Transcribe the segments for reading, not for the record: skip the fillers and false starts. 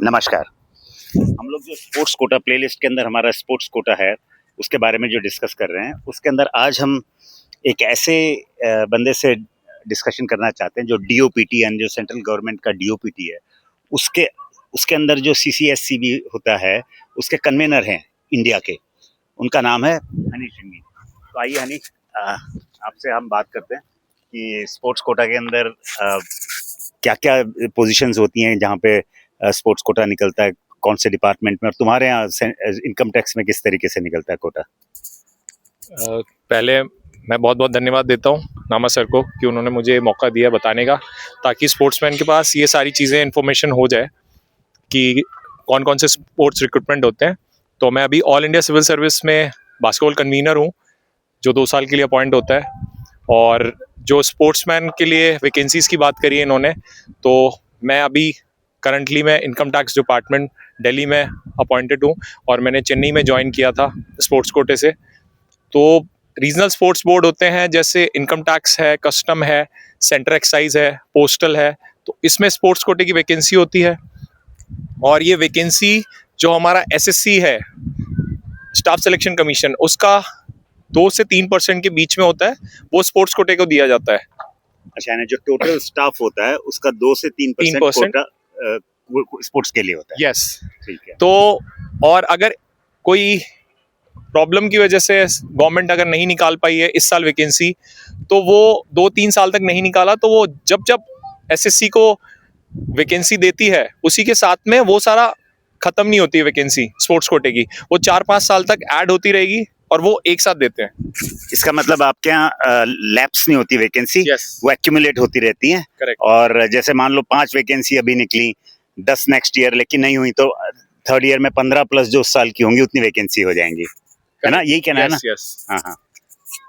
नमस्कार। हम लोग जो स्पोर्ट्स कोटा प्लेलिस्ट के अंदर हमारा स्पोर्ट्स कोटा है, उसके बारे में जो डिस्कस कर रहे हैं, उसके अंदर आज हम एक ऐसे बंदे से डिस्कशन करना चाहते हैं जो डीओपीटी यानी जो सेंट्रल गवर्नमेंट का डीओपीटी है, उसके उसके अंदर जो सीसीएससी भी होता है, उसके कन्वेनर हैं इंडिया के। उनका नाम है हनीश सिंह। तो आइए हनीश, आपसे हम बात करते हैं कि स्पोर्ट्स कोटा के अंदर क्या क्या पोजीशंस होती हैं जहाँ पे स्पोर्ट्स कोटा निकलता है, कौन से डिपार्टमेंट में, और तुम्हारे यहाँ इनकम टैक्स में किस तरीके से निकलता है कोटा? पहले मैं बहुत बहुत धन्यवाद देता हूँ नामा सर को कि उन्होंने मुझे मौका दिया बताने का, ताकि स्पोर्ट्समैन के पास ये सारी चीज़ें इन्फॉर्मेशन हो जाए कि कौन कौन से स्पोर्ट्स रिक्रूटमेंट होते हैं। तो मैं अभी ऑल इंडिया सिविल सर्विस में बास्केटबॉल कन्वीनर हूँ, जो 2 साल के लिए अपॉइंट होता है। और जो स्पोर्ट्समैन के लिए वैकेंसीज़ की बात करी है इन्होंने, तो मैं अभी करंटली मैं इनकम टैक्स डिपार्टमेंट दिल्ली में अपॉइंटेड हूँ और मैंने चेन्नई में ज्वाइन किया था स्पोर्ट्स कोटे से। तो रीजनल स्पोर्ट्स बोर्ड होते हैं, जैसे इनकम टैक्स है, कस्टम है, सेंटर एक्साइज है, पोस्टल है, तो इसमें स्पोर्ट्स कोटे की वैकेंसी होती है। और ये वैकेंसी जो हमारा एसएससी है, स्टाफ सिलेक्शन कमीशन, उसका 2 से 3% के बीच में होता है, वो स्पोर्ट्स कोटे को दिया जाता है। अच्छा, यानी जो टोटल स्टाफ होता है उसका 2 से 3% कोटा स्पोर्ट्स के लिए होता है। यस, ठीक है। तो और अगर कोई प्रॉब्लम की वजह से गवर्नमेंट अगर नहीं निकाल पाई है इस साल वैकेंसी, तो वो 2-3 साल तक नहीं निकाला, तो वो जब जब एसएससी को वैकेंसी देती है उसी के साथ में वो सारा खत्म नहीं होती है वैकेंसी स्पोर्ट्स कोटे की, वो 4-5 साल तक ऐड होती रहेगी और वो एक साथ देते हैं। इसका मतलब आपके यहाँ लैप्स नहीं होती वैकेंसी? Yes. वो एक्यूमुलेट होती रहती है। Correct. और जैसे मान लो 5 वैकेंसी अभी निकली, 10 नेक्स्ट ईयर, लेकिन नहीं हुई तो थर्ड ईयर में 15 प्लस जो उस साल की होंगी उतनी वैकेंसी हो जाएंगी, है ना? यही कहना है ना? यस। हाँ हाँ।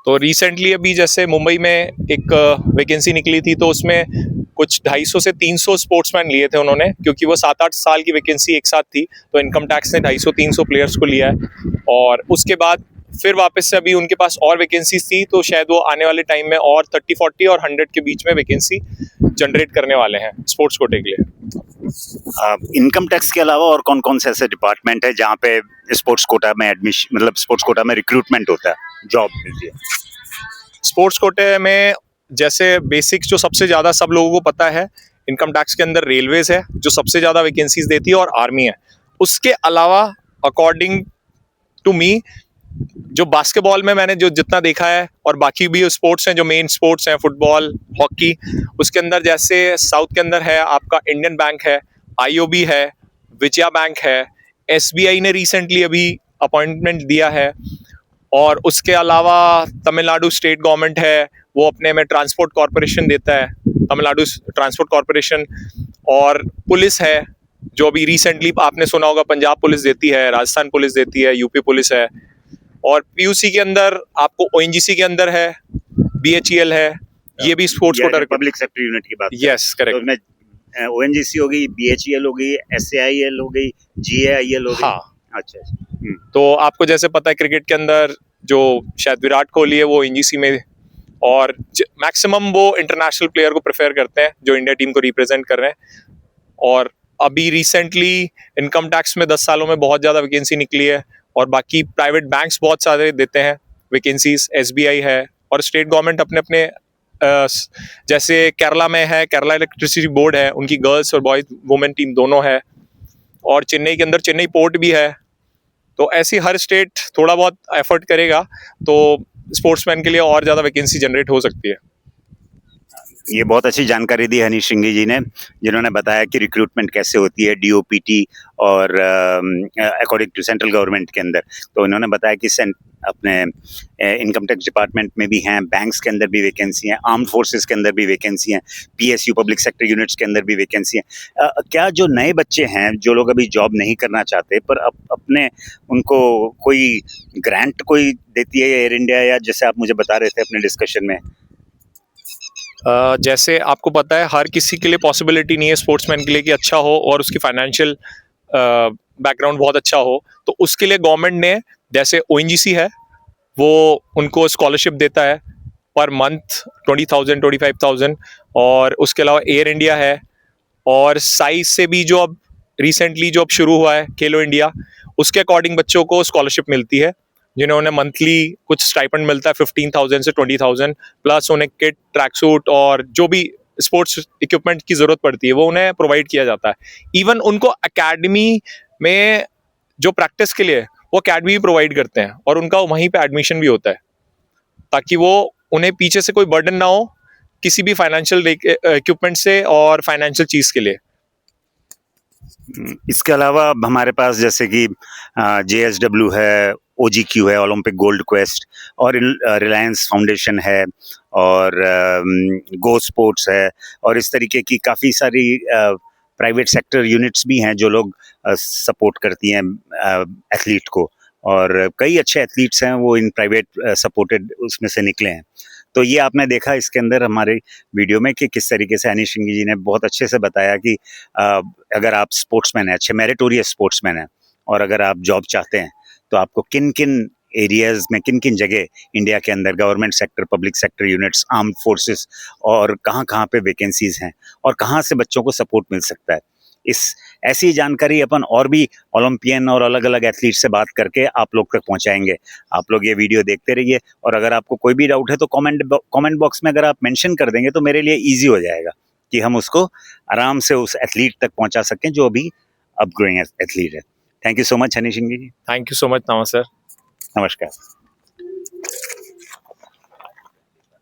तो रिसेंटली अभी जैसे मुंबई में एक वैकेंसी निकली थी, तो उसमें कुछ 250 से 300 स्पोर्ट्समैन लिए थे उन्होंने, क्योंकि वो 7-8 साल की वैकेंसी एक साथ थी, तो इनकम टैक्स ने 250-300 प्लेयर्स को लिया है। और उसके बाद फिर वापस से अभी उनके पास और वैकेंसीज थी, तो शायद वो आने वाले टाइम में और 30-40 और 100 के बीच में वैकेंसी जनरेट करने वाले हैं स्पोर्ट्स कोटे के लिए। इनकम टैक्स के अलावा और कौन कौन से ऐसे डिपार्टमेंट है जहाँ पे स्पोर्ट्स कोटा में एडमिशन, मतलब स्पोर्ट्स कोटा में रिक्रूटमेंट होता है, जॉब मिलती है? स्पोर्ट्स कोटे में जैसे बेसिक जो सबसे ज़्यादा सब लोगों को पता है, इनकम टैक्स के अंदर रेलवेज है जो सबसे ज़्यादा वैकेंसीज देती है, और आर्मी है। उसके अलावा अकॉर्डिंग टू मी, जो बास्केटबॉल में मैंने जो जितना देखा है, और बाकी भी स्पोर्ट्स हैं जो मेन स्पोर्ट्स हैं, फुटबॉल, हॉकी, उसके अंदर जैसे साउथ के अंदर है आपका इंडियन बैंक है, आईओबी है, विजया बैंक है, एसबीआई ने रिसेंटली अभी अपॉइंटमेंट दिया है। और उसके अलावा तमिलनाडु स्टेट गवर्नमेंट है, वो अपने में ट्रांसपोर्ट कॉरपोरेशन देता है, तमिलनाडु ट्रांसपोर्ट कॉरपोरेशन। और पुलिस है, जो अभी रिसेंटली आपने सुना होगा, पंजाब पुलिस देती है, राजस्थान पुलिस देती है, यूपी पुलिस है। और पीयूसी के अंदर आपको ओएनजीसी के अंदर है, बीएचईएल है, ये भी sports quota public sector unit की बात। Yes, correct. तो ओएनजीसी हो गई, बीएचईएल हो गई, एसएआईएल हो गई, जीएआईएल हो गई। हाँ। अच्छा। तो आपको जैसे पता है क्रिकेट के अंदर जो शायद विराट कोहली है, वो एनजीसी में, और मैक्सिमम वो इंटरनेशनल प्लेयर को प्रेफर करते हैं जो इंडिया टीम को रिप्रेजेंट कर रहे हैं। और अभी रिसेंटली इनकम टैक्स में 10 सालों में बहुत ज़्यादा वैकेंसी निकली है, और बाकी प्राइवेट बैंक्स बहुत सारे देते हैं वैकेंसीज, एसबीआई है, और स्टेट गवर्नमेंट अपने अपने जैसे केरला में है, केरला इलेक्ट्रिसिटी बोर्ड है, उनकी गर्ल्स और बॉयज वुमेन टीम दोनों है। और चेन्नई के अंदर चेन्नई पोर्ट भी है। तो ऐसी हर स्टेट थोड़ा बहुत एफर्ट करेगा तो स्पोर्ट्समैन के लिए और ज़्यादा वैकेंसी जनरेट हो सकती है। ये बहुत अच्छी जानकारी दी हनीश सिंह जी ने, जिन्होंने बताया कि रिक्रूटमेंट कैसे होती है डीओपीटी और अकॉर्डिंग टू सेंट्रल गवर्नमेंट के अंदर। तो इन्होंने बताया कि अपने इनकम टैक्स डिपार्टमेंट में भी हैं, बैंक्स के अंदर भी वैकेंसी हैं, आर्म्ड फोर्सेस के अंदर भी वैकेंसी हैं, पीएसयू पब्लिक सेक्टर यूनिट्स के अंदर भी वैकेंसी हैं। क्या जो नए बच्चे हैं, जो लोग अभी जॉब नहीं करना चाहते पर अपने उनको कोई ग्रांट कोई देती है एयर इंडिया, या जैसे आप मुझे बता रहे थे अपने डिस्कशन में? जैसे आपको पता है हर किसी के लिए पॉसिबिलिटी नहीं है स्पोर्ट्समैन के लिए कि अच्छा हो और उसकी फाइनेंशियल बैकग्राउंड बहुत अच्छा हो। तो उसके लिए गवर्नमेंट ने, जैसे ओएनजीसी है, वो उनको स्कॉलरशिप देता है पर मंथ 20,000-25,000। और उसके अलावा एयर इंडिया है, और साइज से भी जो अब रिसेंटली जो अब शुरू हुआ है खेलो इंडिया, उसके अकॉर्डिंग बच्चों को स्कॉलरशिप मिलती है, जिन्होंने मंथली कुछ स्टाइपेंड मिलता है 15,000 से 20,000, प्लस उन्हें किट, ट्रैक सूट और जो भी स्पोर्ट्स इक्विपमेंट की जरूरत पड़ती है वो उन्हें प्रोवाइड किया जाता है। इवन उनको अकेडमी में जो प्रैक्टिस के लिए वो अकेडमी भी प्रोवाइड करते हैं और उनका वहीं पे एडमिशन भी होता है, ताकि वो उन्हें पीछे से कोई बर्डन ना हो किसी भी फाइनेंशियल इक्विपमेंट से और फाइनेंशियल चीज के लिए। इसके अलावा अब हमारे पास जैसे कि JSW है, OGQ है, ओलंपिक गोल्ड क्वेस्ट, और रिलायंस फाउंडेशन है, और गो स्पोर्ट्स है, और इस तरीके की काफ़ी सारी प्राइवेट सेक्टर यूनिट्स भी हैं जो लोग सपोर्ट करती हैं एथलीट को, और कई अच्छे एथलीट्स हैं वो इन प्राइवेट सपोर्टेड उसमें से निकले हैं। तो ये आपने देखा इसके अंदर हमारे वीडियो में कि किस तरीके से अनिश सिंह जी ने बहुत अच्छे से बताया कि अगर आप स्पोर्ट्समैन हैं, अच्छे मेरिटोरियस स्पोर्ट्समैन हैं, और अगर आप जॉब चाहते हैं तो आपको किन किन एरियाज में, किन किन जगह इंडिया के अंदर government sector, public sector units, armed forces, और कहाँ कहाँ पे वैकेंसीज हैं और कहाँ से बच्चों को सपोर्ट मिल सकता है। इस ऐसी जानकारी अपन और भी ओलंपियन और अलग अलग एथलीट से बात करके आप लोग तक पहुंचाएंगे। आप लोग ये वीडियो देखते रहिए, और अगर आपको कोई भी डाउट है तो कमेंट बॉक्स में अगर आप मेंशन कर देंगे तो मेरे लिए इजी हो जाएगा कि हम उसको आराम से उस एथलीट तक पहुंचा सकें जो अभी अपग्रोइंग एथलीट है। Thank you so much Honey Singh ji. Thank you so much Nama sir. नमस्कार।